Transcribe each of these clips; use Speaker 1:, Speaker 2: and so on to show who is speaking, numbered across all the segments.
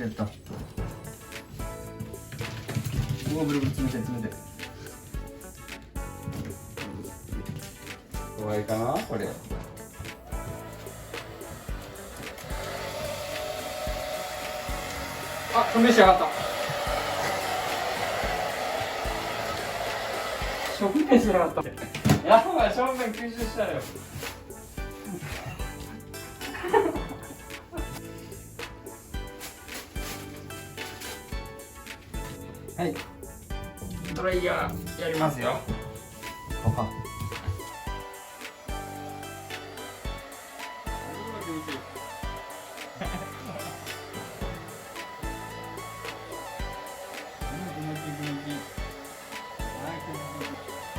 Speaker 1: やった。うわ、ブルブル冷たい冷たい。怖いかなこれ。あ、正面し上がった。正面し上がった。やばい、正面吸収したよ。はい、ドライヤーやりますよ。パパ。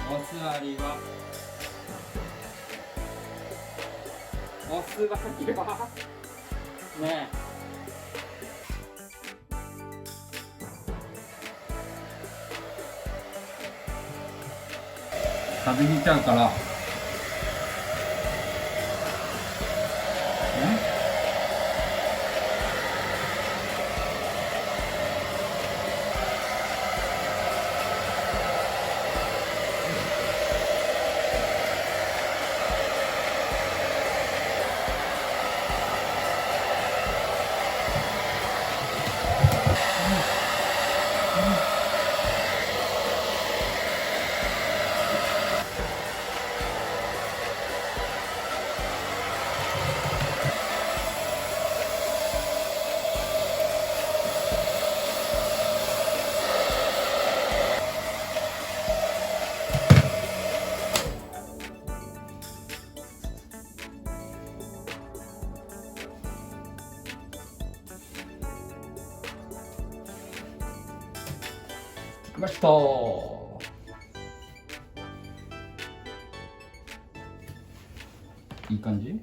Speaker 1: お座りは。お座りは。ねえ。風邪ひいちゃうから。来ました。いい感じ。